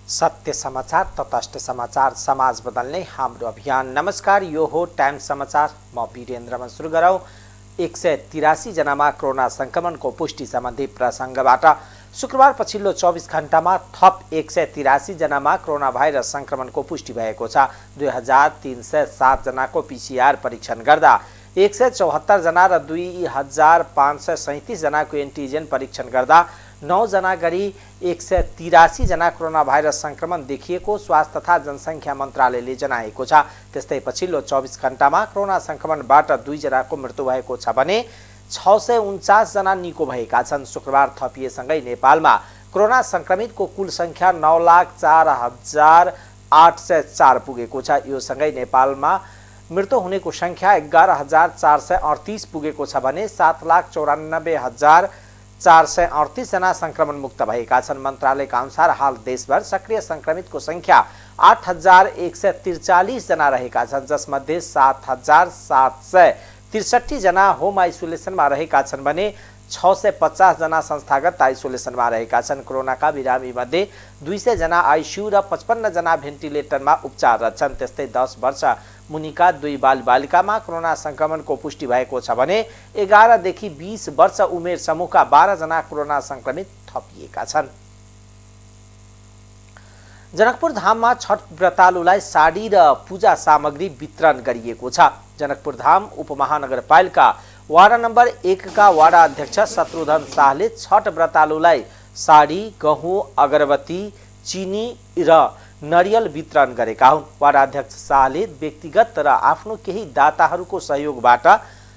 सत्य समाचार, तटस्थ समाचार, समाज बदल्ने हाम्रो अभियान। नमस्कार, यो हो टाइम समाचार। म वीरेन्द्रमा सुरु गरौँ। 183 जनामा कोरोना संक्रमणको पुष्टि सम्बन्धी प्रसङ्गबाट। शुक्रबार पछिल्लो 24 घण्टामा थप 183 जनामा कोरोना भाइरस संक्रमणको पुष्टि भएको छ। 2307 जनाको पीसीआर परीक्षण गर्दा 174 जना र 2537 जनाको एन्टिजेन परीक्षण गर्दा 9 जना गरी 183 जना कोरोना भाइरस संक्रमण देखिएको स्वास्थ्य तथा जनसङ्ख्या मन्त्रालयले जनाएको छ। त्यस्तै पछिल्लो 24 घण्टामा कोरोना संक्रमणबाट 2 जनाको मृत्यु भएको छ भने 649 जना निको भएका छन्। शुक्रबार थपिएसँगै नेपालमा कोरोना संक्रमितको कुल संख्या 9,04,804 पुगेको छ। यो सँगै नेपालमा मृत्यु हुनेको संख्या 11,438 पुगेको छ भने 7,94,438 जना संक्रमण मुक्त भएका छन्। मन्त्रालयका अनुसार हाल देशभर सक्रिय संक्रमितको संख्या 8,143 जना रहेका छन्, जसमध्ये 7,763 जना होम आइसोलेसनमा रहेका छन् भने 650 जना संस्थागत आइसोलेसनमा रहेका छन्। कोरोनाका बिरामी मध्ये 200 जना आइसियु र 55 जना भेन्टिलेटरमा उपचाररत छन्। त्यस्तै 10 वर्ष मुनिका 2 बालबालिकामा कोरोना संक्रमणको पुष्टि भएको छ भने 11 देखि 20 वर्ष उमेर समूहका 12 जना कोरोना संक्रमित थपिएका छन्। जनकपुर धाममा छठ व्रतालुलाई साडी र पूजा सामग्री वितरण गरिएको छ। जनकपुर धाम उपमहानगरपालिका वाडा नम्बर 1 का वाडा अध्यक्ष शत्रुधन शाहले छठ व्रतालुलाई साडी, गहुँ, अगरबत्ती, चिनी र नरियल वितरण गरेका हुन्। वाडा अध्यक्ष शाहले व्यक्तिगत र आफ्नो केही दाताहरूको सहयोगबाट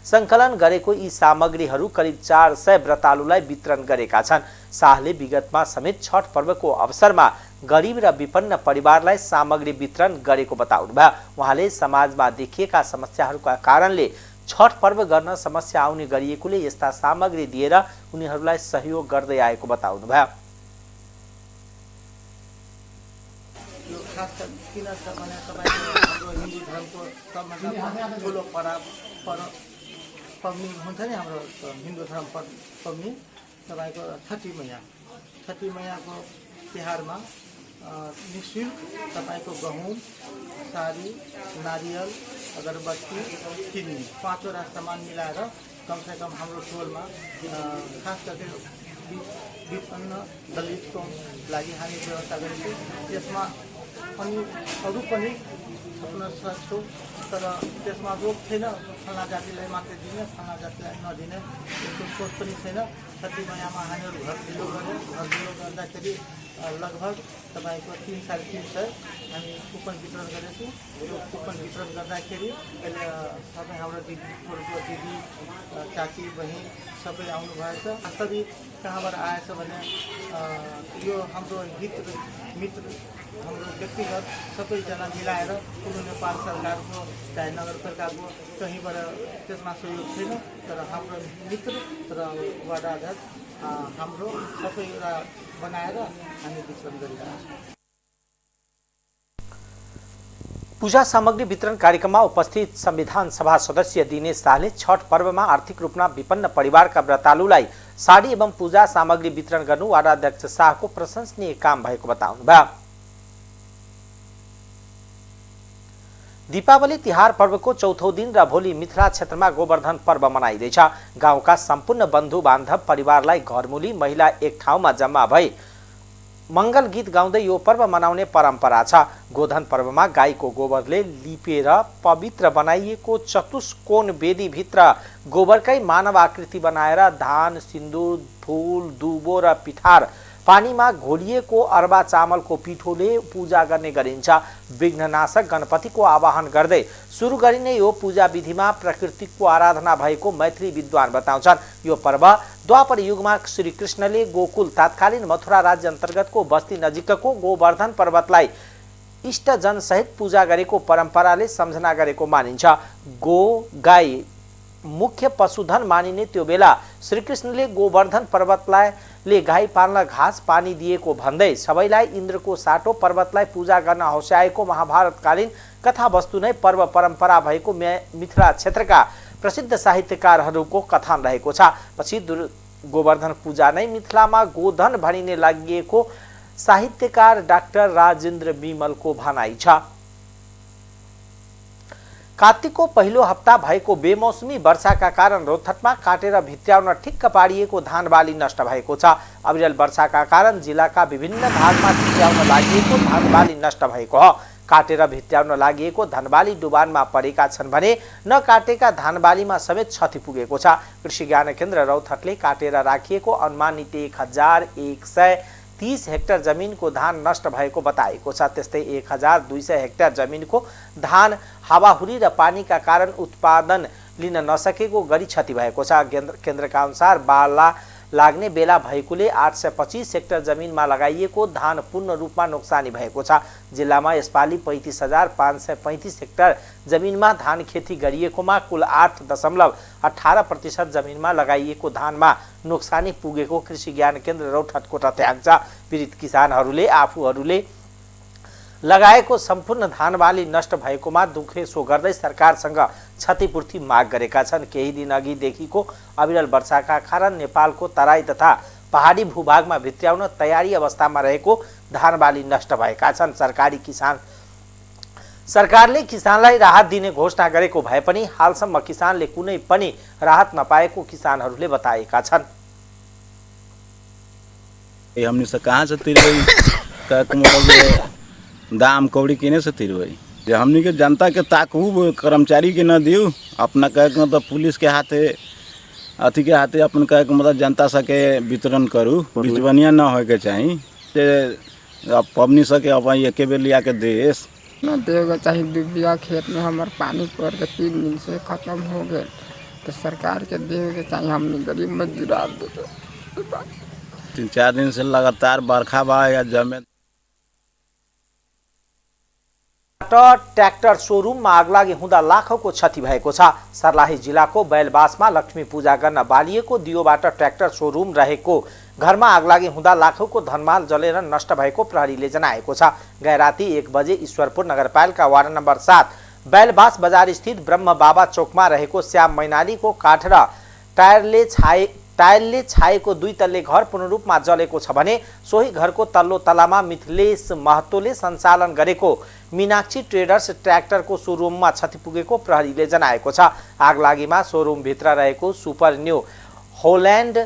सङ्कलन गरेको यी सामग्रीहरू करिब 400 व्रतालुलाई वितरण गरेका छन्। शाहले विगतमा समेत छठ पर्वको अवसरमा गरिब र विपन्न परिवारलाई सामग्री वितरण गरेको बताउनुभयो। उहाँले समाजमा देखिएका समस्याहरूका कारणले छठ पर्व गर्न समस्या आउने गरिएकोले यस्ता सामग्री दिएर उनीहरूलाई सहयोग गर्दै आएको बताउनुभयो। पबनी हुन्छ नि हाम्रो हिन्दू धर्म पबनी तपाईँको छठी मैयाको तिहारमा निःशुल्क तपाईँको गहुँ, साडी, नारियल, अगरबत्ती, चिनी 5वटा सामान मिलाएर कमसेकम हाम्रो टोलमा खास गरी विपन्न दलितको लागि हामी व्यवस्था गरेको त्यसमा अनि अरू पनि थप्न सक्छौँ। तर त्यसमा रोक छैन, फल्ना जातिलाई मात्रै दिने, फल्ना जातिलाई नदिने यस्तो सोच पनि छैन। छठी मैयामा हामीहरू घर ढिलो गर्दाखेरि लगभग तपाईँको 300-350 हामी कुपन वितरण गरेछौँ। यो कुपन वितरण गर्दाखेरि सबै हाम्रो दिदी, चाची, बहिनी सबै आउनुभएछ। वास्तविक कहाँबाट आएछ भने यो हाम्रो मित्र हाम्रो व्यक्तिगत सबैजना मिलाएर कुनै नेपाल सरकारको चाहे नगर सरकारको कहीँबाट त्यसमा सहयोग छैन। तर हाम्रो मित्र र वाडा अध्यक्ष हाम्रो सबै एउटा बनाएर हामी वितरण गरिरहेका छौँ। पूजा सामग्री वितरण कार्यक्रममा उपस्थित संविधान सभा सदस्य दिनेश शाहले छठ पर्वमा आर्थिक रूपमा विपन्न परिवारका व्रतालुलाई साडी एवं पूजा सामग्री वितरण गर्नु वाडा अध्यक्ष शाहको प्रशंसनीय काम भएको बताउनुभयो। दीपावली तिहार पर्वको चौथो दिन र भोलि मिथिला क्षेत्रमा गोवर्धन पर्व मनाइँदैछ। गाउँका सम्पूर्ण बन्धु बान्धव परिवारलाई घरमुली महिला एक ठाउँमा जम्मा भई मंगल गीत गाउँदै यो पर्व मनाउने परम्परा छ। गोधन पर्वमा गाईको गोबरले लिपेर पवित्र बनाइएको चतुष्कोण वेदीभित्र गोबरकै मानव आकृति बनाएर धान, सिन्दुर, फूल, दुबो र पिठार पानीमा घोलिएको अरबा चामलको पिठोले पूजा गर्ने गरिन्छ। विघ्ननाशक गणपतिको आवाहन गर्दै सुरु गरिने यो पूजा विधिमा प्रकृतिको आराधना भएको मैत्री विद्वान बताउँछन्। यो पर्व द्वापर युगमा श्री कृष्णले गोकुल तत्कालीन मथुरा राज्य अन्तर्गतको बस्ती नजिकको गोवर्धन पर्वतलाई इष्टजन सहित पूजा गरेको परम्पराले सम्झना गरेको मानिन्छ। गो गाई मुख्य पशुधन मानिने त्यो बेला श्रीकृष्णले गोवर्धन पर्वतलाई गाई पाल्न घाँस पानी दिएको भन्दै सबैलाई इन्द्रको साटो पर्वतलाई पूजा गर्न हौस्याएको महाभारतकालीन कथा वस्तु नै पर्व परम्परा भएको मिथिला क्षेत्रका प्रसिद्ध साहित्यकारहरूको कथन रहेको छ। पछि गोवर्धन पूजा नै मिथिलामा गोधन भनिने लागि साहित्यकार डाक्टर राजेन्द्र बिमलको भनाइ छ। कार्तिकको पहिलो हप्ता भएको बेमौसमी वर्षाका कारण रौतहटमा काटेर भित्र्याउन ठिक्क पारिएको धान बाली नष्ट भएको छ। अविरल वर्षाका कारण जिल्लाका विभिन्न भागमा भित्र्याउन लागि धान बाली नष्ट भएको हो। काटेर भित्र्याउन लागि धानबाली डुबानमा परेका छन् भने नकाटेका धानबालीमा समेत क्षति पुगेको छ। कृषि ज्ञान केन्द्र रौतहटले काटेर राखिएको अनुमानित 1130 हेक्टर जमिनको धान नष्ट भएको बताएको छ। त्यस्तै 1200 हेक्टर जमिनको धान हावाहुरी र पानीका कारण उत्पादन लिन नसकेको गरी क्षति भएको छ। केन्द्रका अनुसार बाला लाग्ने बेला भएकोले 825 हेक्टर जमिनमा लगाइएको धान पूर्ण रूपमा नोक्सानी भएको छ। जिल्लामा यसपालि 35,535 हेक्टर जमिनमा धान खेती गरिएकोमा कुल 8.18% जमिनमा लगाइएको धानमा नोक्सानी पुगेको कृषि ज्ञान केन्द्र रौतहटको तथ्याङ्क छ। पीडित किसानहरूले आफूहरूले लगाएको सम्पूर्ण धानबाली नष्ट भएकोमा दुखेसो गर्दै सरकारसँग क्षतिपूर्ति माग गरेका छन्। केही दिन अघिदेखिको अविरल वर्षाका कारण नेपालको तराई तथा पहाडी भूभागमा भित्र्याउन तयारी अवस्थामा रहेको धानबाली नष्ट भएका छन्। सरकारले किसानलाई राहत दिने घोषणा गरेको भए पनि हालसम्म किसानले कुनै पनि राहत नपाएको किसानहरूले बताएका छन्। हमनी से कहाँ से तिरवई दाम कौड़ी किने से तिरवई जे हमनी के जनता के ताकू कर्मचारी के न दियो अपना कह के मतलब पुलिस के हाथे अथी के हाथे अपन कह के मतलब जनता सके वितरण करू बिचवनिया न होए के चाहिए अब पबनी सके अब एक बेर लिया के देश न देगा चाहिए। 2 बीघा खेत में हमार पानी पड़ के 3 दिन से खत्म हो गए तो सरकार के देवे के चाहिए। हमने गरीब मजदूर 3-4 दिन से लगातार बरखा बा या जमे ट्र्याक्टर शोरूममा आगलागी हुँदा लाखौंको क्षति भएको छ। सर्लाही जिल्लाको बैलबासमा लक्ष्मी पूजा गर्न बालिएको दियोबाट ट्र्याक्टर शोरूम रहेको घरमा आगलागी हुँदा लाखौंको धनमाल जलेर नष्ट भएको प्रहरीले जनाएको छ। गैराती 1 बजे ईश्वरपुर नगरपालिका वार्ड नम्बर 7 बैलबास बजार स्थित ब्रह्म बाबा चोकमा रहेको श्याम मैनालीको काठ र टायलले छाएको 2 तल्ले घर पूर्ण रूपमा जलेको छ भने सोही घरको तल्लो तलामा मिथिलेश महतोले सञ्चालन गरेको मीनाक्षी ट्रेडर्स ट्र्याक्टरको शोरूममा क्षति पुगेको प्रहरीले जनाएको छ। आगलागीमा शोरूमभित्र रहेको सुपर न्यू होल्यान्ड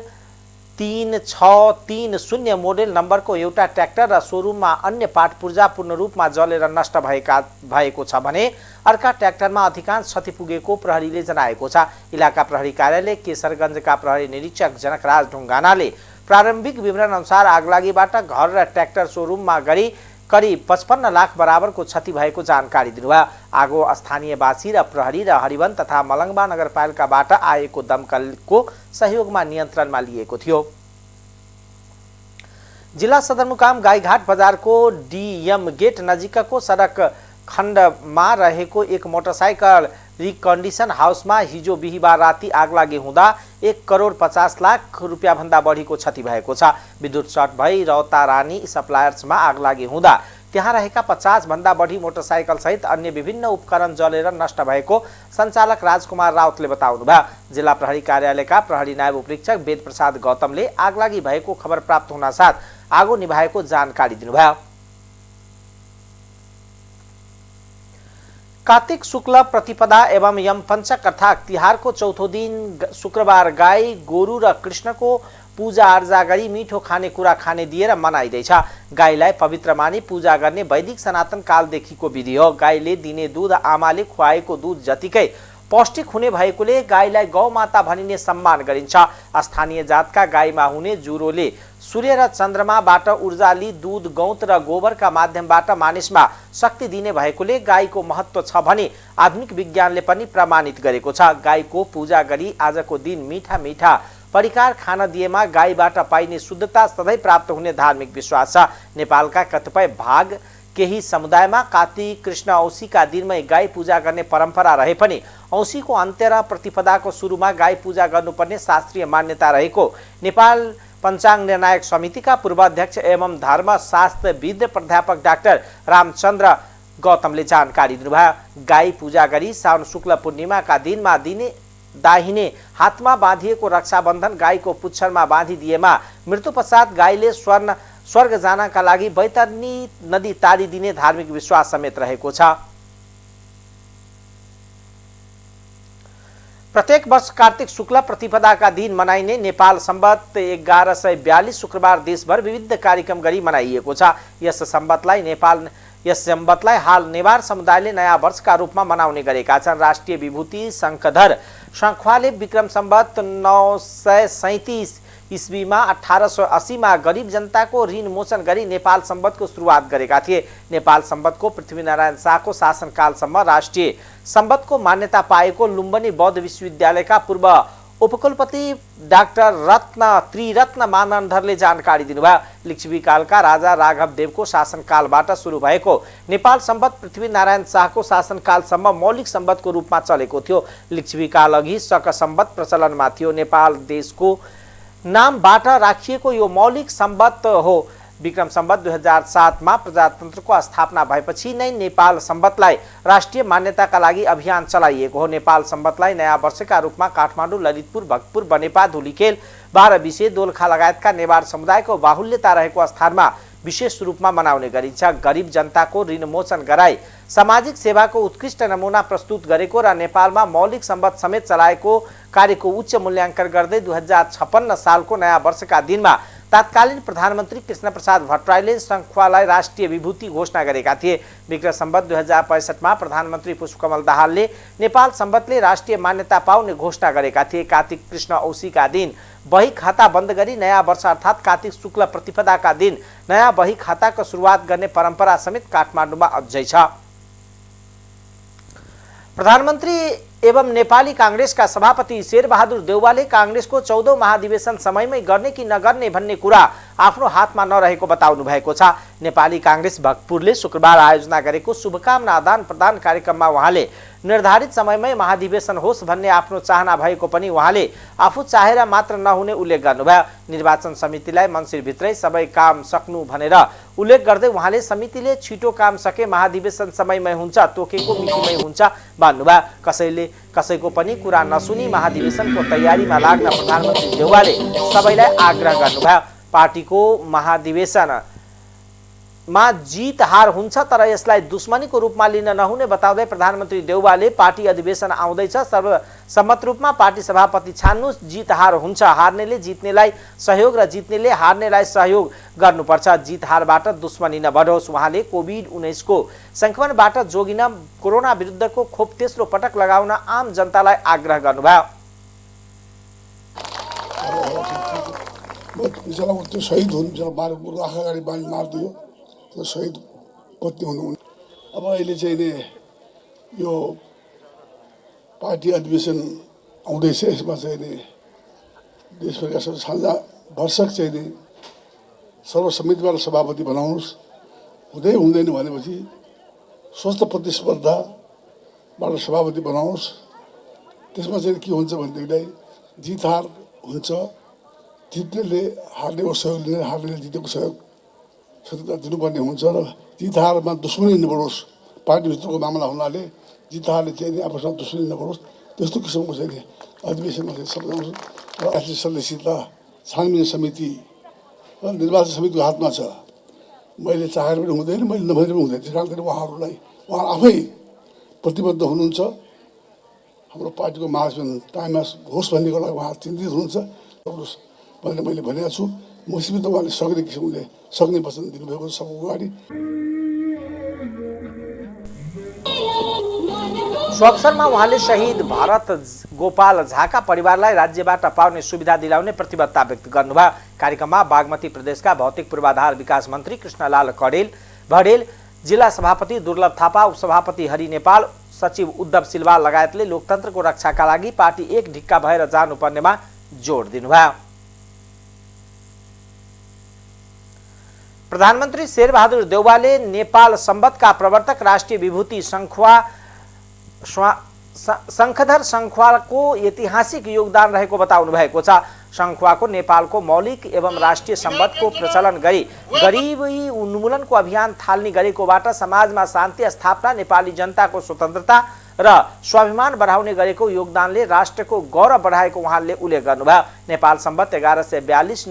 3630 मोडेल नम्बरको एउटा ट्र्याक्टर र शोरूममा अन्य पार्ट पूर्जा पूर्ण रूपमा जलेर नष्ट भएको छ भने अर्का ट्र्याक्टरमा अधिकांश क्षति पुगेको प्रहरीले जनाएको छ। इलाका प्रहरी कार्यालय केशरगञ्जका प्रहरी निरीक्षक जनकराज ढुङ्गानाले प्रारम्भिक विवरण अनुसार आगलागीबाट घर र ट्र्याक्टर शोरूममा गरी करिब 55 लाख बराबरको क्षति भएको जानकारी दिनुभयो। आगो स्थानीयवासी र प्रहरी र हरिवन तथा मलङ्गवा नगरपालिकाबाट आएको दमकलको सहयोगमा नियन्त्रणमा लिएको थियो। जिल्ला सदरमुकाम गाईघाट बजारको डीएम गेट नजिकको सडक खण्डमा रहेको एक मोटरसाइकल रिकन्डिसन हाउसमा हिजो बिहीबार राति आगलागी हुँदा 1,50 लाख रुपियाँ भन्दा बढीको क्षति भएको छ। विद्युत सर्ट भई रौतारानी सप्लायर्समा आगलागी हुँदा त्यहाँ रहेका 50 भन्दा बढी मोटरसाइकल सहित अन्य विभिन्न उपकरण जलेर नष्ट भएको सञ्चालक राजकुमार राउतले बताउनुभयो। जिल्ला प्रहरी कार्यालयका प्रहरी नायब उपरीक्षक वेद प्रसाद गौतमले आगलागी भएको खबर प्राप्त हुनासाथ आगो निभाएको जानकारी दिनुभयो। कार्तिक शुक्ल प्रतिपदा एवं यम पंचक अर्थात तिहारको चौथो दिन शुक्रबार गाई गोरु र कृष्णको पूजा आर्जा गरी मिठो खानेकुरा खाने दिएर मनाइदैछ। गाईलाई पवित्र मानी पूजा गर्ने वैदिक सनातन कालदेखिको विधि हो। गाईले दिने दूध आमाले खुवाएको दूध जतिकै पौष्टिक हुने भएकोले गाईलाई गौमाता भनिने सम्मान गरिन्छ। स्थानीय जातका गाईमा हुने जुरोले सूर्य र चन्द्रमाबाट ऊर्जा लिई दूध गौत र गोबरका माध्यमबाट मानिसमा शक्ति दिने भएकोले गाईको महत्व छ भने आधुनिक विज्ञानले पनि प्रमाणित गरेको छ। गाईको पूजा गरी आजको दिन मीठा मीठा परिकार खान दिएमा गाईबाट पाइने शुद्धता सधैँ प्राप्त हुने धार्मिक विश्वास छ। नेपालका कतिपय भाग केही समुदायमा कार्तिक कृष्ण औँसीका दिनमै गाई पूजा गर्ने परम्परा रहे पनि औँसीको अन्त्य र प्रतिपदाको सुरुमा गाई पूजा गर्नुपर्ने शास्त्रीय मान्यता रहेको नेपाल पञ्चाङ्ग निर्णायक समितिका पूर्व अध्यक्ष एवं धर्मशास्त्रविद प्राध्यापक डाक्टर रामचन्द्र गौतमले जानकारी दिनुभयो। गाई पूजा गरी साउन शुक्ल पूर्णिमाका दिनमा दिने दाहिने हातमा बाँधिएको रक्षाबन्धन गाईको पुच्छरमा बाँधिदिएमा मृत्यु पश्चात गाईले स्वर्ग जानका लागि बैतरणी नदी तारिदिने धार्मिक विश्वास समेत रहेको छ। प्रत्येक वर्ष कार्तिक शुक्ल प्रतिपदाका दिन मनाइने नेपाल सम्बत 1142 शुक्रबार देशभर विविध कार्यक्रम गरी मनाइएको छ। यस सम्बतलाई हाल नेवार समुदायले नयाँ वर्षका रूपमा मनाउने गरेका छन्। राष्ट्रिय विभूति शङ्खधर शङ्खवाले विक्रम सम्बत 937 इस्वीमा 1880 मा गरिब जनताको ऋण मोचन गरी नेपाल सम्बतको सुरुवात गरेका थिए। नेपाल सम्बतको पृथ्वीनारायण शाहको शासनकालसम्म राष्ट्रिय सम्बतको मान्यता पाएको लुम्बिनी बौद्ध विश्वविद्यालयका पूर्व उपकुलपति डाक्टर त्रिरत्न मानन्धरले जानकारी दिनुभयो। लिच्छवीकालका राजा राघव देवको शासनकालबाट सुरु भएको नेपाल सम्बत पृथ्वीनारायण शाहको शासनकालसम्म मौलिक सम्बतको रूपमा चलेको थियो। लिच्छवीकाल अघि शक सम्बत प्रचलनमा थियो। नेपाल देशको नामबाट राखिएको यो मौलिक सम्बत हो। विक्रम सम्बत 2007 मा प्रजातन्त्रको स्थापना भएपछि नै नेपाल सम्बतलाई राष्ट्रिय मान्यताका लागि अभियान चलाइएको हो। नेपाल सम्बतलाई नयाँ वर्षका रूपमा काठमाडौँ, ललितपुर, भक्तपुर, बनेपा, धुलिखेल, बाह्रविसे, दोलखा लगायतका नेवार समुदायको बाहुल्यता रहेको स्थानमा विशेष रूपमा मनाउने गरिन्छ। गरिब जनताको ऋण मोचन गराई सामाजिक सेवाको उत्कृष्ट नमुना प्रस्तुत गरेको र नेपालमा मौलिक सम्बत समेत चलाएको कार्यको उच्च मूल्याङ्कन गर्दै 2056 सालको नयाँ वर्षका दिनमा तत्कालीन प्रधानमन्त्री कृष्णप्रसाद भट्टराईले शङ्खवालाई राष्ट्रिय विभूति घोषणा गरेका थिए। विक्रम सम्बत 2065 मा प्रधानमन्त्री पुष्पकमल दाहालले नेपाल सम्बतले राष्ट्रिय मान्यता पाउने घोषणा गरेका थिए। कार्तिक कृष्ण औँसीका दिन बही खाता बन्द गरी नयाँ वर्ष अर्थात् कार्तिक शुक्ल प्रतिपदाका दिन नयाँ बही खाताको सुरुवात गर्ने परम्परा समेत काठमाडौँमा अझै छ। प्रधानमन्त्री एवं नेपाली कांग्रेसका सभापति शेरबहादुर देउवाले कांग्रेसको 14औं महाधिवेशन समयमै गर्ने कि नगर्ने भन्ने कुरा आफ्नो हातमा नरहेको बताउनु भएको छ। नेपाली कांग्रेस भक्तपुरले शुक्रबार आयोजना गरेको शुभकामना आदान प्रदान कार्यक्रममा उहाँले निर्धारित समयमै महाधिवेशन होस् भन्ने आफ्नो चाहना भएको पनि उहाँले आफू चाहेर मात्र नहुने उल्लेख गर्नुभयो। निर्वाचन समितिलाई मन्सिरभित्रै सबै काम सक्नु भनेर उल्लेख गर्दै उहाँले समितिले छिटो काम सके महाधिवेशन समयमै हुन्छ, तोकेको मितिमै हुन्छ भन्नुभयो। कसैको पनि कुरा नसुनी महाधिवेशनको तयारीमा लाग्न प्रधानमन्त्री देउवाले सबैलाई आग्रह गर्नुभयो। पार्टीको महाधिवेशनमा जित हार हुन्छ तर यसलाई दुश्मनीको रूपमा लिन नहुने बताउँदै प्रधानमन्त्री देउवाले पार्टी अधिवेशन आउँदैछ, सर्वसम्मत रूपमा पार्टी सभापति छान्नुस्, जित हार हुन्छ, हार्नेले जित्नेलाई सहयोग र जित्नेले हार्नेलाई सहयोग गर्नुपर्छ, जित हारबाट दुश्मनी नबढोस्। उहाँले कोभिड-19 को संक्रमणबाट जोगिन कोरोना विरुद्धको खोप तेस्रो पटक लगाउन आम जनतालाई आग्रह गर्नुभयो। त्यो शहीद हुनुहुन्छ, बारपुर आँखा अगाडि बाली मारिदियो, त्यो शहीद पत्नी हुनुहुन्छ। अब अहिले चाहिँ नि यो पार्टी अधिवेशन आउँदैछ, यसमा चाहिँ नि देशभरका साझा भर्सक चाहिँ नि सर्वसम्मतिबाट सभापति बनाउनुहोस्। हुँदै हुँदैन भनेपछि स्वस्थ प्रतिस्पर्धाबाट सभापति बनाउनुहोस्। त्यसमा चाहिँ के हुन्छ भनेदेखिलाई जित हार हुन्छ, जित्नेले हार्नेको सहयोग लिने, हार्नेले जितेको सहयोग सत्यता दिनुपर्ने हुन्छ र जित हारमा दुश्मनी नबढोस्। पार्टीभित्रको मामला हुनाले जित हारले चाहिँ आपसमा दुश्मनी नबढोस्, त्यस्तो किसिमको चाहिँ अधिवेशनमा चाहिँ सम्झाउँछु। र राष्ट्रिय सदस्यता छानबिन समिति र निर्वाचन समितिको हातमा छ। मैले चाहेर पनि हुँदैन, मैले नभएर पनि हुँदैन। त्यस कारणले उहाँ आफै प्रतिबद्ध हुनुहुन्छ। हाम्रो पार्टीको महाधिवेशन टाइममा होस् भन्नेको लागि उहाँ चिन्तित हुनुहुन्छ भनेर मैले भनेको छु। मसित उहाँले सक्ने किसिमले सक्ने वचन दिनुभएको छ सबको अगाडि। सो अवसरमा उहाँले शहीद भरत गोपाल झाका परिवारलाई राज्यबाट पाउने सुविधा दिलाउने प्रतिबद्धता व्यक्त गर्नुभयो। कार्यक्रममा बागमती प्रदेशका भौतिक पूर्वाधार विकास मन्त्री कृष्णलाल भडेल, जिल्ला सभापति दुर्लभ थापा, उपसभापति हरि नेपाल, सचिव उद्धव सिलवाल लगायतले लोकतन्त्रको रक्षाका लागि पार्टी एक ढिक्का भएर जानुपर्नेमा जोड दिनुभयो। प्रधानमन्त्री शेरबहादुर देउवाले नेपाल सम्बतका प्रवर्तक राष्ट्रिय विभूति शङ्खधर शङ्खवालको ऐतिहासिक योगदान रहेको बताउनु भएको छ। शङ्खवाको नेपालको मौलिक एवं राष्ट्रिय सम्बतको प्रचलन गरी गरिबी उन्मूलनको अभियान थाल्ने गरेकोबाट समाजमा शान्ति स्थापना, नेपाली जनताको स्वतन्त्रता र स्वाभिमान बढाउने गरेको योगदानले राष्ट्रको गौरव बढाएको उहाँले उल्लेख गर्नुभयो। नेपाल सम्बत 1142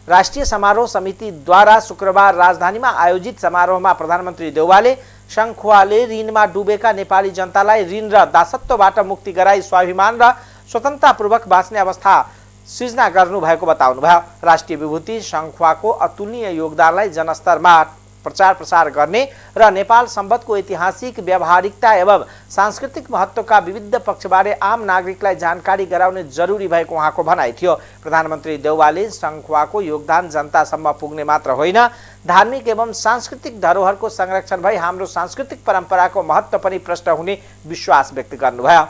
राष्ट्रिय समारोह समितिद्वारा शुक्रबार राजधानीमा आयोजित समारोहमा प्रधानमन्त्री देउवाले संखुवाले ऋणमा डुबेका नेपाली जनतालाई ऋण र दासत्वबाट मुक्ति गराई स्वाभिमान र स्वतन्त्रतापूर्वक बाँच्ने अवस्था सृजना गर्नु भएको बताउनुभयो। राष्ट्रिय विभूति संखुवाको अतुलनीय योगदानलाई जनस्तरमा प्रचार प्रसार गर्ने र नेपाल सम्बन्धको ऐतिहासिक व्यावहारिकता एवं सांस्कृतिक महत्त्वका विविध पक्षबारे आम नागरिकलाई जानकारी गराउने जरुरी भएको उहाँको भनाइ थियो। प्रधानमन्त्री देउवाले संखुवाको योगदान जनतासम्म पुग्ने मात्र होइन, धार्मिक एवं सांस्कृतिक धरोहरको संरक्षण भई हाम्रो सांस्कृतिक परम्पराको महत्त्व पनि प्रष्ट हुने विश्वास व्यक्त गर्नुभयो।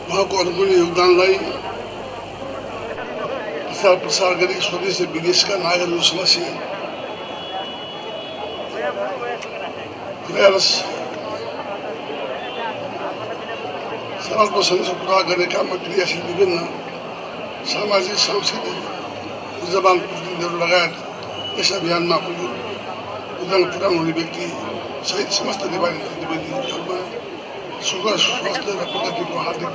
उहाँको अरूको योगदानलाई प्रसार गरी स्वदेश विदेशका नागरिकहरू समक्ष सरल प्रसङ्ग कुरा गर्ने काममा क्रियाशील विभिन्न सामाजिक सांस्कृतिक ऊर्जावान प्रतिनिधिहरू लगायत यस अभियानमा योगदान पुर्याउनु हुने व्यक्ति सहित समस्त नेपाली दिदीबहिनीहरूमा सुख स्वास्थ्य र प्रगतिको हार्दिक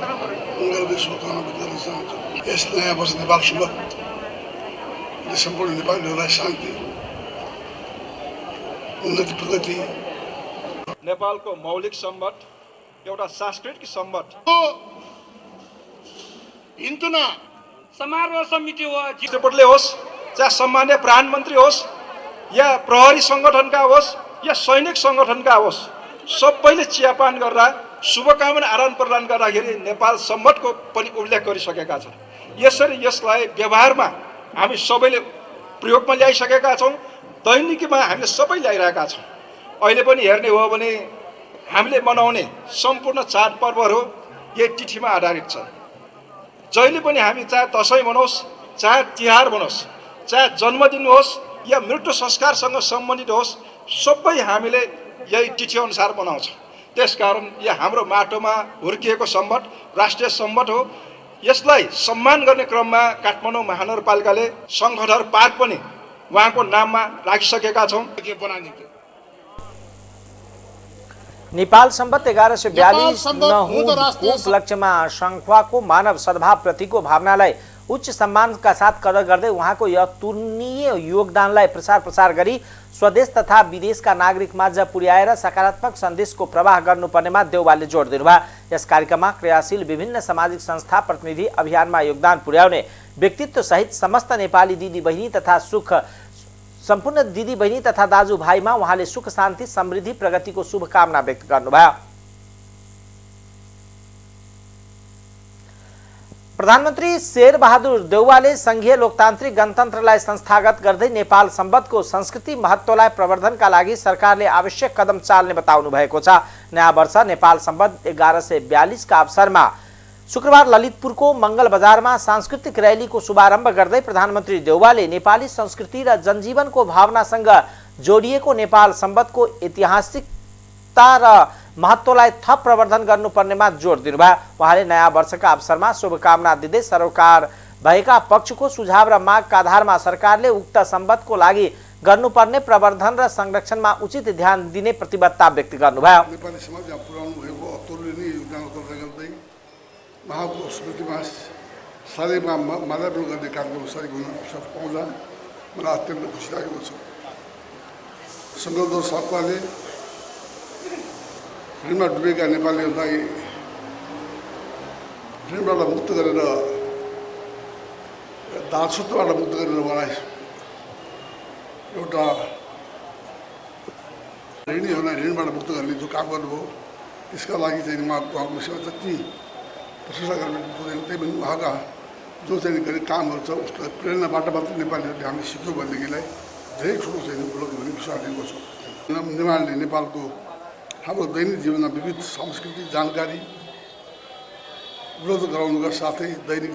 मङ्गलमय शुभकामना व्यक्त गर्न चाहन्छु। यस नयाँ वर्ष नेपाल सम्बन्ध सम्पूर्ण नेपालीहरूलाई शान्ति, उन्नति, प्रगति। नेपालको मौलिक सम्बन्ध एउटा सांस्कृतिक सम्बन्ध हिन्दुना समारोह समिति होस्, चाहे सम्मान्य प्रधानमन्त्री होस् या प्रहरी सङ्गठनका होस् या सैनिक सङ्गठनका होस्, सबैले चियापान गर्दा शुभकामना आदान प्रदान गर्दाखेरि नेपाल सम्बन्धको पनि उल्लेख गरिसकेका छन्। यसरी यसलाई व्यवहारमा हामी सबैले प्रयोगमा ल्याइसकेका छौँ, दैनिकीमा हामीले सबै ल्याइरहेका छौँ। अहिले पनि हेर्ने हो भने हामीले मनाउने सम्पूर्ण चाडपर्वहरू यही तिथिमा आधारित छन्। जहिले पनि हामी चाहे दसैँ मनोस्, चाहे तिहार मनोस्, चाहे जन्मदिन होस् या मृत्यु संस्कारसँग सम्बन्धित होस्, सबै हामीले यही तिथिअनुसार मनाउँछौँ। त्यसकारण यो हाम्रो माटोमा हुर्किएको सम्बन्ध राष्ट्रिय सम्बन्ध हो। यसलाई सम्मान गर्ने क्रममा काठमाडौँ महानगरपालिकाले शङ्खधर पार्क पनि उहाँको नाममा राखिसकेका छौँ। नेपाल सम्बत 1142 नहुँको उपलक्ष्यमा संखुवाको मानव सद्भाव प्रतिको भावनालाई उच्च सम्मानका साथ कदर गर्दै उहाँको यो अतुलनीय योगदानलाई प्रसार गरी स्वदेश तथा विदेशका नागरिकमाझ पुर्याएर सकारात्मक सन्देशको प्रवाह गर्नुपर्नेमा देउवाले जोड दिनुभयो। यस कार्यक्रममा क्रियाशील विभिन्न सामाजिक संस्था प्रतिनिधि अभियानमा योगदान पुर्याउने व्यक्तित्व सहित समस्त नेपाली दिदीबहिनी तथा सम्पूर्ण दिदीबहिनी तथा दाजुभाइमा उहाँले सुख शान्ति समृद्धि प्रगतिको शुभकामना व्यक्त गर्नुभयो। प्रधानमन्त्री शेरबहादुर देउवाले संघीय लोकतान्त्रिक गणतन्त्रलाई संस्थागत गर्दै नेपाल सम्बन्धको संस्कृति महत्त्वलाई प्रवर्धनका लागि सरकारले आवश्यक कदम चाल्ने बताउनु भएको छ। नयाँ वर्ष नेपाल सम्बन्ध 1142 का अवसरमा शुक्रबार ललितपुरको मंगल बजारमा सांस्कृतिक रैलीको शुभारम्भ गर्दै प्रधानमन्त्री देउवाले नेपाली संस्कृति र जनजीवनको भावनासँग जोडिएको नेपाल सम्बन्धको ऐतिहासिकता र महत्त्वलाई थप प्रवर्धन गर्नुपर्नेमा जोड दिनुभयो। उहाँले नयाँ वर्षका अवसरमा शुभकामना दिँदै सरोकार भएका पक्षको सुझाव र मागका आधारमा सरकारले उक्त सम्बन्धको लागि गर्नुपर्ने प्रवर्धन र संरक्षणमा उचित ध्यान दिने प्रतिबद्धता व्यक्त गर्नुभयो। नेपाली समाजमा पुर्याउनु भएको अतुलनीय योगदान गर्दै उहाँको स्मृतिमा साह्रै माल्यार्पण गर्ने कार्यक्रम सरेक हुन अवसर पाउँदा मलाई अत्यन्त खुसी लागेको छ। सङ्कल्प साथीले ऋणमा डुबेका नेपालीहरूलाई ऋणबाट मुक्त गरेर दासत्वबाट मुक्त गरेर उहाँलाई एउटा ऋणीहरूलाई ऋणबाट मुक्त गर्ने जो काम गर्नुभयो त्यसका लागि चाहिँ उहाँको विषयमा जति प्रशंसा गर्न पुग्दैन, त्यही पनि उहाँका जो चाहिँ गर्ने कामहरू छ उसको प्रेरणाबाट मात्र नेपालीहरूले हामीले सिक्यौँ भनेदेखिलाई धेरै ठुलो चाहिँ उपलब्धि भन्ने विश्वास लिएको छु। निर्माणले नेपालको हाम्रो दैनिक जीवनमा विविध सांस्कृतिक जानकारी उपलब्ध गराउनुका साथै दैनिक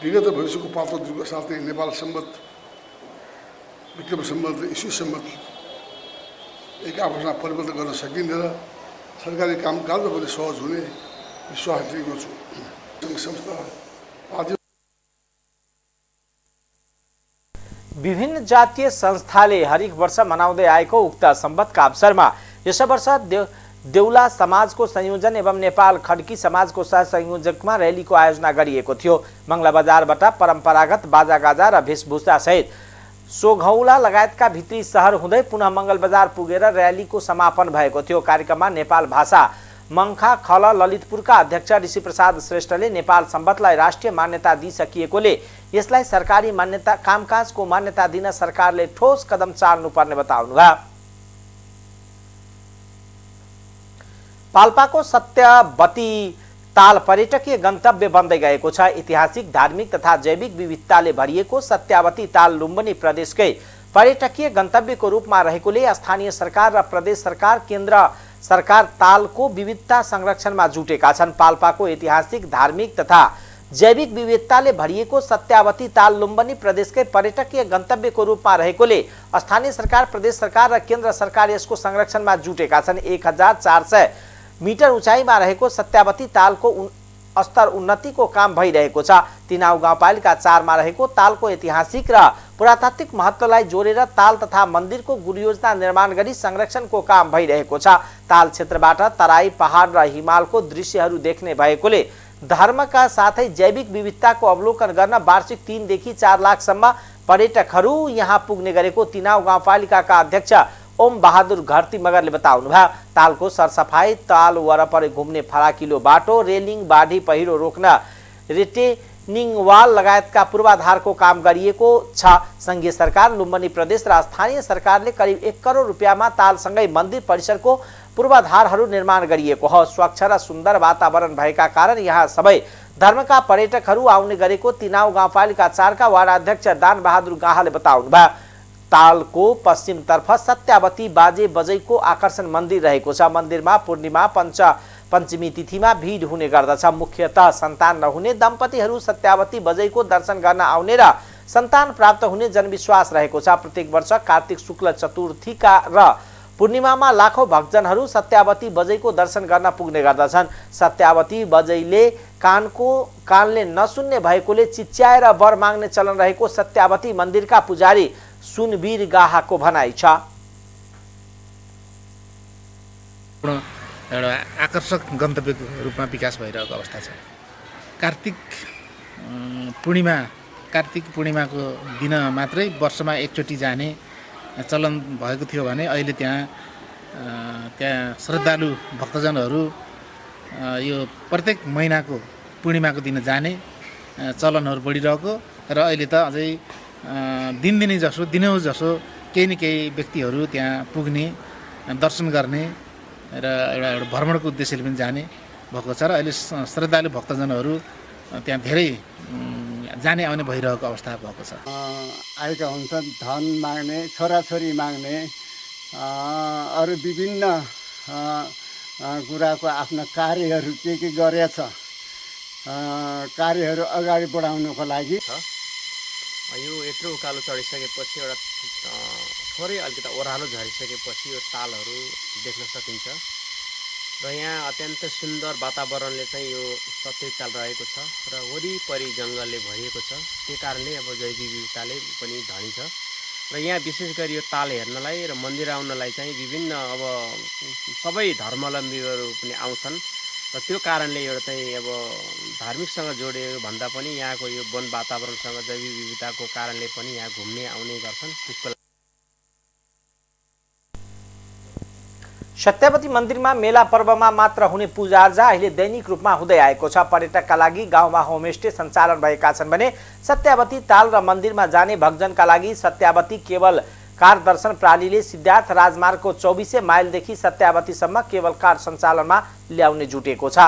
विगत र भविष्यको पात्रहरूको साथै नेपाल सम्बन्ध, विक्रम सम्बन्ध, इस्वी सम्बन्ध एक आपसमा परिवर्तन गर्न सकिने र सरकारी कामकाजमा पनि सहज हुने विश्वास लिएको छु। विभिन्न जातीय संस्थाले हरेक वर्ष मनाउँदै आएको उक्त सम्बन्धका अवसरमा यस वर्ष देउला समाजको संयोजन एवं नेपाल खड्की समाजको सहसंयोजकमा रैलीको आयोजना गरिएको थियो। मंगला बजारबाट परम्परागत बाजागाजा र भेषभूषा सहित सोघौला लगायतका भित्री शहर हुँदै पुनः मंगल बजार पुगेर रैलीको समापन भएको थियो। कार्यक्रममा नेपाल भाषा मंखा खल ललितपुरका अध्यक्ष ऋषि प्रसाद श्रेष्ठले नेपाल सम्बन्धलाई राष्ट्रिय मान्यता दिइसकिएकोले यसलाई सरकारी मान्यता कामकाजको मान्यता दिन सरकारले ठोस कदम चाल्नुपर्ने बताउनुभयो। पाल्पाको सत्यवती ताल पर्यटकीय गन्तव्य बन्दै गएको छ। ऐतिहासिक, धार्मिक तथा जैविक विविधताले भरिएको सत्यवती ताल लुम्बिनी प्रदेशकै पर्यटकीय गन्तव्यको रूपमा रहेकोले स्थानीय सरकार र प्रदेश सरकार, केन्द्र सरकार तालको विविधता संरक्षणमा जुटेका छन्। पाल्पाको ऐतिहासिक, धार्मिक तथा जैविक विविधताले भरिएको सत्यवती ताल लुम्बिनी प्रदेशकै पर्यटकीय गन्तव्यको रूपमा रहेकोले स्थानीय सरकार, प्रदेश सरकार र केन्द्र सरकार यसको संरक्षणमा जुटेका छन्। 1400 मिटर उचाइमा रहेको सत्यवती तालको स्तर उन्नतिको काम भइरहेको छ। तिनाउ गाउँपालिका 4 मा रहेको तालको ऐतिहासिक र पुरातात्विक महत्त्वलाई जोडेर ताल तथा मन्दिरको गुरुयोजना निर्माण गरी संरक्षणको काम भइरहेको छ। ताल क्षेत्रबाट तराई, पहाड र हिमालको दृश्यहरू देख्ने भएकोले धर्मका साथै जैविक विविधताको अवलोकन गर्न वार्षिक 3 देखि 4 लाखसम्म पर्यटकहरू यहाँ पुग्ने गरेको तिनाउ गाउँपालिकाका अध्यक्ष ओम बहादुर घरती मगरले बताउनुभयो। तालको सरसफाई, ताल वरपर घुम्ने फराकिलो बाटो, रेलिङ, बाढी पहिरो रोक्न रिटेनिङ वाल लगायतका पूर्वाधारको काम गरिएको छ। संघीय सरकार, लुम्बिनी प्रदेश र स्थानीय सरकारले करिब 1 करोड रुपियाँमा तालसँगै मन्दिर परिसरको पूर्वाधारहरू निर्माण गरिएको हो। स्वच्छ र सुन्दर वातावरण भएका कारण यहाँ सबै धर्मका पर्यटकहरू आउने गरेको तिनाउ गाउँपालिका 4 का वार्ड अध्यक्ष दान बहादुर गाहाले बताउनुभयो। तालको पश्चिमतर्फ सत्यवती बाजे बजैको आकर्षण मन्दिर रहेको छ। मन्दिरमा पूर्णिमा, पञ्चमी तिथिमा भिड हुने गर्दछ। मुख्यतः सन्तान नहुने दम्पतिहरू सत्यवती बजैको दर्शन गर्न आउने र सन्तान प्राप्त हुने जनविश्वास रहेको छ। प्रत्येक वर्ष कार्तिक शुक्ल चतुर्थीका र पूर्णिमामा लाखौं भक्तजनहरू सत्यवती बजैको दर्शन गर्न पुग्ने गर्दछन्। सत्यवती बजैले कानले नसुन्ने भएकोले चिच्याएर वर माग्ने चलन रहेको सत्यवती मन्दिरका पुजारी सुनवीर गाहाको भनाइ छ। एउटा आकर्षक गन्तव्यको रूपमा विकास भइरहेको अवस्था छ। कार्तिक पूर्णिमाको दिन मात्रै वर्षमा एकचोटि जाने चलन भएको थियो भने अहिले त्यहाँ श्रद्धालु भक्तजनहरू यो प्रत्येक महिनाको पूर्णिमाको दिन जाने चलनहरू बढिरहेको र अहिले त अझै दिनदिनै जसो दिनौ जसो केही न केही व्यक्तिहरू त्यहाँ पुग्ने, दर्शन गर्ने र एउटा भ्रमणको उद्देश्यले पनि जाने भएको छ र अहिले श्रद्धालु भक्तजनहरू त्यहाँ धेरै जाने आउने भइरहेको अवस्था भएको छ। आएका हुन्छन् धन माग्ने, छोराछोरी माग्ने, अरू विभिन्न कुराको आफ्ना कार्यहरू के गरेछ कार्यहरू अगाडि बढाउनको लागि यो यत्रो उकालो चढिसकेपछि एउटा थोरै अलिकति ओह्रालो झरिसकेपछि यो तालहरू देख्न सकिन्छ र यहाँ अत्यन्त सुन्दर वातावरणले चाहिँ यो सत्यवती ताल रहेको छ र वरिपरि जङ्गलले भरिएको छ। त्यही कारणले अब जैविक विविधताले पनि धनी छ र यहाँ विशेष गरी यो ताल हेर्नलाई र मन्दिर आउनलाई चाहिँ विभिन्न अब सबै धर्मावलम्बीहरू पनि आउँछन् र त्यो कारणले एउटा चाहिँ अब धार्मिकसँग जोडिएको भन्दा पनि यहाँको यो वन वातावरणसँग जैविक विविधताको कारणले पनि यहाँ घुम्ने आउने गर्छन्। त्यसको सत्यवती मन्दिरमा मेला पर्वमा मात्र हुने पूजाआजा अहिले दैनिक रूपमा हुँदै आएको छ। पर्यटकका लागि गाउँमा होमस्टे सञ्चालन भएका छन् भने सत्यवती ताल र मन्दिरमा जाने भक्तजनका लागि सत्यवती केवल कार दर्शन प्रणालीले सिद्धार्थ राजमार्गको 24 माइलदेखि सत्यवतीसम्म केवल कार सञ्चालनमा ल्याउने जुटेको छ।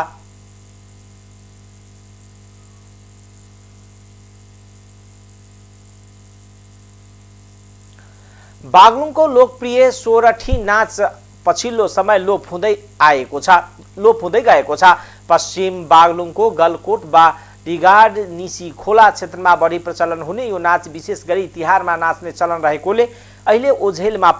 बागलुङको लोकप्रिय सोरठी नाच पछिल्लो समय लोप हुँदै गएको छ। पश्चिम बागलुङको गलकोट वा टिगाड निसी खोला क्षेत्रमा बढी प्रचलन हुने यो नाच विशेष गरी तिहारमा नाच्ने चलन रहेकोले अहिले ओझेलमा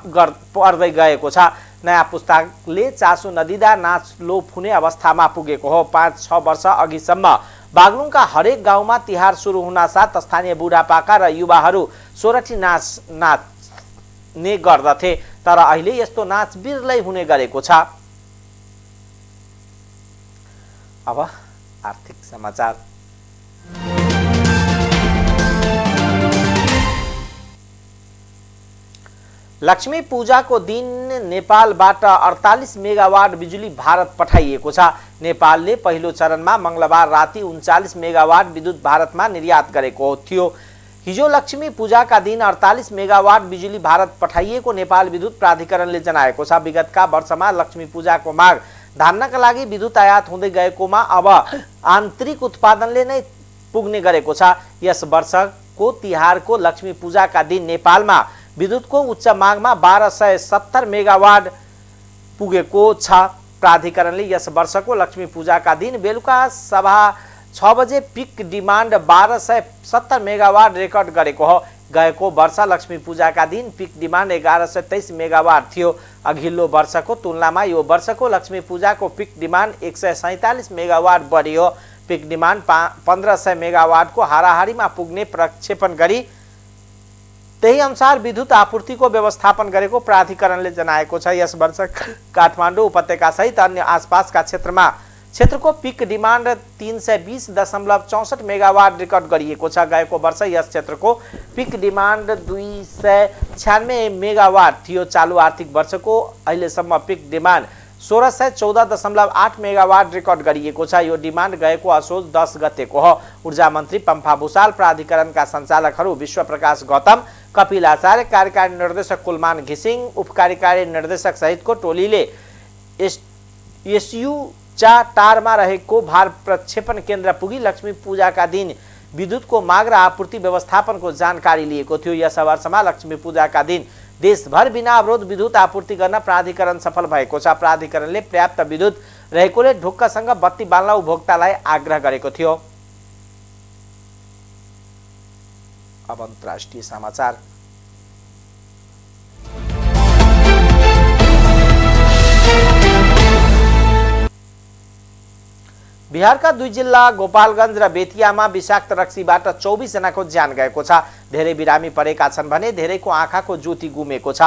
पर्दै गएको छ। नयाँ पुस्ताले चासो नदिँदा नाच लोप हुने अवस्थामा पुगेको हो। 5-6 वर्ष अघिसम्म बागलुङका हरेक गाउँमा तिहार सुरु हुनासाथ स्थानीय बुढापाका र युवाहरू सोरठी नाच्ने गर्दथे, तर अहिले यस्तो नाच बिरलै हुने गरेको छ। अब आर्थिक समाचार। लक्ष्मी पूजाको दिन नेपालबाट 48 मेगावाट बिजुली भारत पठाइएको छ। नेपालले पहिलो चरणमा मंगलबार राति 39 मेगावाट विद्युत भारतमा निर्यात गरेको थियो। हिजो लक्ष्मी पूजाका दिन 48 मेगावाट बिजुली भारत पठाइएको नेपाल विद्युत प्राधिकरणले जनाएको छ। विगतका वर्षमा लक्ष्मी पूजाको माग धान्नका लागि विद्युत आयात हुँदै गएकोमा अब आन्तरिक उत्पादनले नै पुग्ने गरेको छ। यस वर्षको तिहारको लक्ष्मी पूजाका दिन नेपालमा विद्युतको उच्च मागमा 1270 मेगावाट पुगेको छ। प्राधिकरणले यस वर्षको लक्ष्मी पूजाका दिन बेलुका 6 बजे पिक डिमान्ड 1270 मेगावाट रेकर्ड गरेको हो। गएको वर्ष लक्ष्मी पूजाका दिन पिक डिमान्ड 1123 मेगावाट थियो। अघिल्लो वर्षको तुलनामा यो वर्षको लक्ष्मी पूजाको पिक डिमान्ड 147 मेगावाट बढ्यो। पिक डिमान्ड 1500 मेगावाटको हाराहारीमा पुग्ने प्रक्षेपण गरी त्यही अनुसार विद्युत आपूर्तिको व्यवस्थापन गरेको प्राधिकरणले जनाएको छ। यस वर्ष काठमाडौँ उपत्यका सहित अन्य आसपासका क्षेत्रको पिक डिमान्ड 320.64 मेगावाट रेकर्ड गरिएको छ। गएको वर्ष यस क्षेत्रको पिक डिमान्ड 296 मेगावाट थियो। चालु आर्थिक वर्षको अहिलेसम्म पिक डिमान्ड 1614.8 मेगावाट रेकर्ड गरिएको छ। यो डिमान्ड गएको असोज 10 गतेको हो। ऊर्जा मन्त्री पम्फा भूषाल, प्राधिकरणका सञ्चालकहरू विश्वप्रकाश गौतम, कपिल आचार्य, कार्यकारी निर्देशक कुलमान घिसिङ, उपकार्यकारी निर्देशक सहितको टोलीले एसयू टारमा रहेको भार प्रक्षेपण केन्द्र पुगी लक्ष्मी पूजाका दिन विद्युतको माग र आपूर्ति व्यवस्थापनको जानकारी लिएको थियो। यस वर्षमा लक्ष्मी पूजाका दिन देशभर बिना अवरोध विद्युत आपूर्ति गर्न प्राधिकरण सफल भएको छ। प्राधिकरणले पर्याप्त विद्युत रहेकोले ढुक्कसँग बत्ती बाल्न उपभोक्तालाई आग्रह गरेको थियो। अब अन्तर्राष्ट्रिय समाचार। बिहारका 2 जिल्ला गोपालगञ्ज र बेतियामा विषाक्त रक्सीबाट 24 जनाको ज्यान गएको छ। धेरै बिरामी परेका छन् भने धेरैको आँखाको ज्योति गुमेको छ।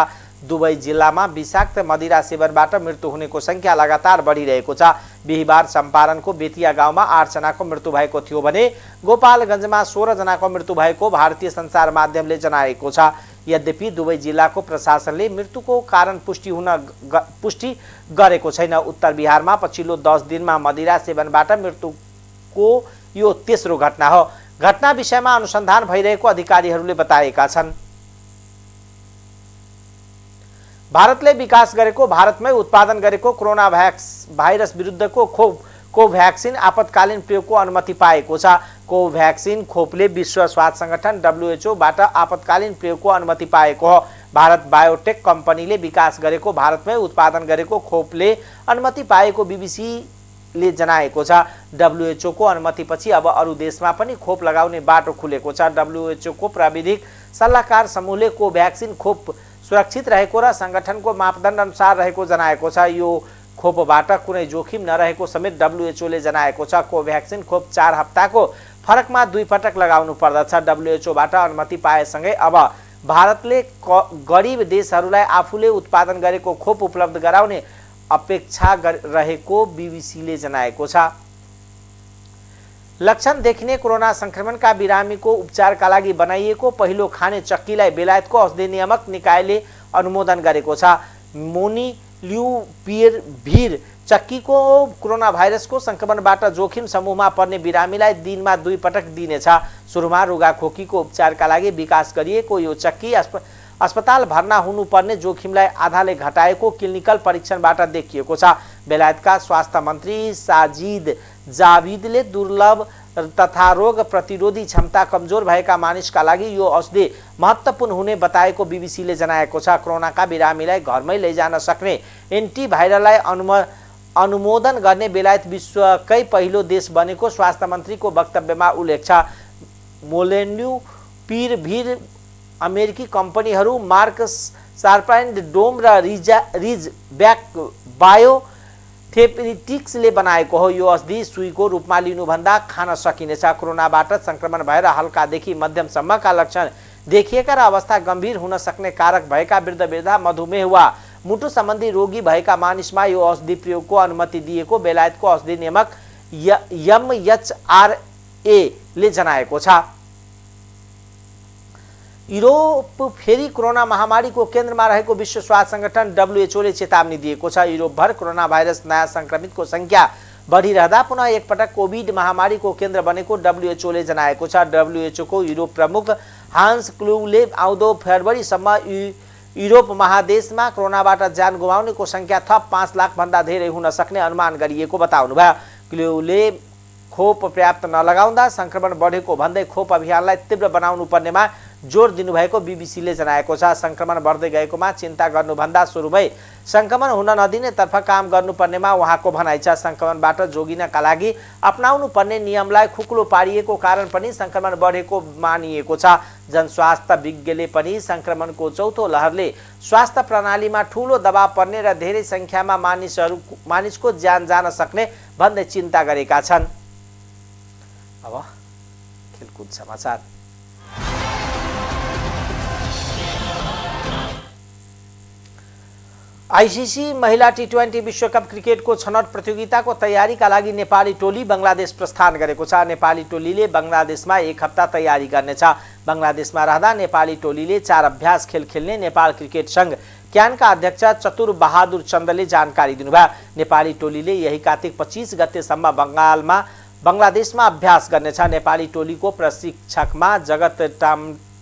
दुवै जिल्लामा विषाक्त मदिरा सेवनबाट मृत्यु हुनेको संख्या लगातार बढिरहेको छ। बिहिबार चम्पारणको बेतिया गाउँमा 8 जनाको मृत्यु भएको थियो भने गोपालगञ्जमा 16 जनाको मृत्यु भएको भारतीय सञ्चार माध्यमले जनाएको छ। यद्यपि दुवै जिल्लाको प्रशासनले मृत्युको कारण पुष्टि गरेको छैन। उत्तर बिहारमा पछिल्लो 10 दिनमा मदिरा सेवनबाट मृत्युको यो तेस्रो घटना हो। घटना विषयमा अनुसन्धान भइरहेको अधिकारीहरूले बताएका छन्। भारतले विकास गरेको भारतमै उत्पादन गरेको कोरोना भाइरस विरुद्धको कोभ्याक्सिन आपतकालीन प्रयोगको अनुमति पाएको छ। कोभ्याक्सिन खोपले विश्व स्वास्थ्य संगठन WHO बाट आपतकालीन प्रयोगको अनुमति पाएको हो। भारत बायोटेक कम्पनीले विकास गरेको भारतमै उत्पादन गरेको खोपले अनुमति पाएको बीबीसीले जनाएको छ। WHO को अनुमतिपछि अब अरू देशमा पनि खोप लगाउने बाटो खुलेको छ। WHO को प्राविधिक सल्लाहकार समूहले कोभ्याक्सिन खोप सुरक्षित रहेको र संगठनको मापदण्ड अनुसार रहेको जनाएको छ। यो खोपबाट कुनै जोखिम नरहेको समेत WHO ले जनाएको छ। कोभ्याक्सिन खोप 4 हप्ताको फरकमा 2 पटक लगाउनु पर्दछ। WHO बाट अनुमति पाएसँगै अब भारतले गरीब देशहरूलाई आफूले उत्पादन गरेको खोप उपलब्ध गराउने अपेक्षा रहेको बीबीसीले जनाएको छ। लक्षण देखिने कोरोना संक्रमणका बिरामीको उपचारका लागि बनाइएको पहिलो खाने चक्कीलाई बेलायतको औषधि नियामक निकायले अनुमोदन गरेको छ। मोनुलिपिरेभिर चक्कीको कोरोना भाइरसको संक्रमणबाट जोखिम समूहमा पर्ने बिरामीलाई दिनमा 2 पटक दिनेछ। सुरुमा रुगाखोकीको उपचारका लागि विकास गरिएको यो चक्की अस्पताल भर्ना हुनुपर्ने जोखिमलाई आधाले घटाएको क्लिनिकल परीक्षणबाट देखिएको छ। बेलायतका स्वास्थ्य मन्त्री साजिद जाविदले दुर्लभ तथा रोग प्रतिरोधी क्षमता कमजोर भएका मानिसका लागि यो औषधि महत्त्वपूर्ण हुने बताएको बीबीसीले जनाएको छ। कोरोनाका बिरामीलाई घरमै लैजान सक्ने एन्टिभाइरललाई अनुमोदन गर्ने बेलायत विश्वकै पहिलो देश बनेको स्वास्थ्य मन्त्रीको वक्तव्यमा उल्लेख छ। मोनुलिपिरेभिर अमेरिकी कम्पनीहरू मार्क शार्प डोम र रिजब्याक बायोथेरेपिटिक्सले बनाएको हो। यो औषधि सुईको रूपमा लिनुभन्दा खान सकिनेछ। कोरोनाबाट संक्रमण भएर हल्कादेखि मध्यमसम्मका लक्षण देखिएका र अवस्था गम्भीर हुन सक्ने कारक भएका वृद्ध मधुमेह वा मुटु सम्बन्धी रोगी भएका मानिसमा यो औषधि प्रयोगको अनुमति दिएको बेलायतको औषधि नियामक MHRA ले जनाएको छ। युरोप फेरि कोरोना महामारीको केन्द्रमा रहेको विश्व स्वास्थ्य संगठन WHO ले चेतावनी दिएको छ। युरोपभर कोरोना भाइरस नयाँ संक्रमितको संख्या बढिरहँदा पुनः एकपटक कोभिड महामारीको केन्द्र बनेको WHO ले जनाएको छ। WHO को युरोप प्रमुख हान्स क्लुले आउँदो फेब्रुअरीसम्म युरोप महादेशमा कोरोनाबाट ज्यान गुमाउनेको संख्या थप 5 लाख भन्दा धेरै हुन सक्ने अनुमान गरिएको बताउनुभयो। क्लुले खोप पर्याप्त नलगाउँदा संक्रमण बढेको भन्दै खोप अभियानलाई तीव्र बनाउनु पर्नेमा जोड दिनुभएको बीबीसीले जनाएको छ। संक्रमण बढ्दै गएकोमा चिन्ता गर्नुभन्दा सुरुमै संक्रमण हुन नदिने तर्फ काम गर्नुपर्नेमा उहाँको भनाइ छ। संक्रमणबाट जोगिनका लागि अपनाउनु पर्ने नियमलाई खुकुलो पारिएको कारण पनि संक्रमण बढेको मानिएको छ। जनस्वास्थ्य विज्ञले पनि संक्रमणको चौथो लहरले स्वास्थ्य प्रणालीमा ठूलो दबाव पर्ने र धेरै संख्यामा मानिसको ज्यान जान सक्ने भन्दै चिन्ता गरेका छन्। अब खेलकुद समाचार। आईसीसी महिला टी20 विश्वकप क्रिकेटको छनौट प्रतियोगिताको तयारीका लागि नेपाली टोली बंगलादेश प्रस्थान गरेको छ। नेपाली टोलीले बंगलादेशमा एक हप्ता तयारी गर्नेछ। बंगलादेशमा रहँदा नेपाली टोलीले 4 अभ्यास खेल खेल्ने नेपाल क्रिकेट संघ क्यानका अध्यक्ष चतुर बहादुर चन्दले जानकारी दिनुभयो। नेपाली टोलीले यही कार्तिक 25 गतेसम्म बंगलादेशमा अभ्यास गर्नेछ। नेपाली टोलीको प्रशिक्षकमा जगत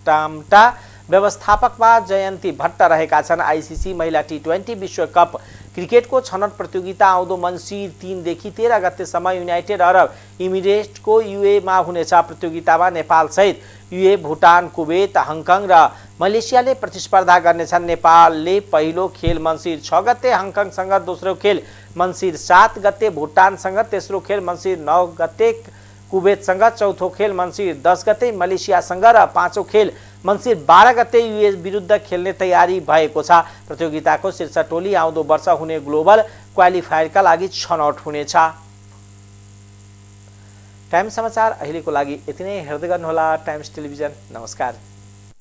टाम्टा, व्यवस्थापकमा जयन्ती भट्ट रहेका छन्। आईसीसी महिला टी20 विश्वकप क्रिकेटको छनौट प्रतियोगिता आउँदो मङ्सिर 3 देखि 13 गतेसम्म युनाइटेड अरब इमिरेट्सको यूएमा हुनेछ। प्रतियोगितामा नेपाल सहित यूए, भुटान, कुवेत, हङकङ र मलेसियाले प्रतिस्पर्धा गर्नेछन्। नेपालले पहिलो खेल मङ्सिर 6 गते हङकङसँग, दोस्रो खेल मङ्सिर 7 गते भुटानसँग, तेस्रो खेल मङ्सिर 9 गते कुवेतसँग, चौथो खेल मङ्सिर 10 गते मलेसियासँग र पाँचौं खेल मङ्सिर 12 गते यूएस विरुद्ध खेल्ने तयारी भएको छ। प्रतियोगिताको शीर्ष टोली आउँदो वर्ष हुने ग्लोबल क्वालिफायरका लागि छनौट हुनेछ। टाइम्स समाचार अहिलेको लागि यति नै। हेर्दै गर्नुहोला टाइम्स टेलिभिजन। नमस्कार।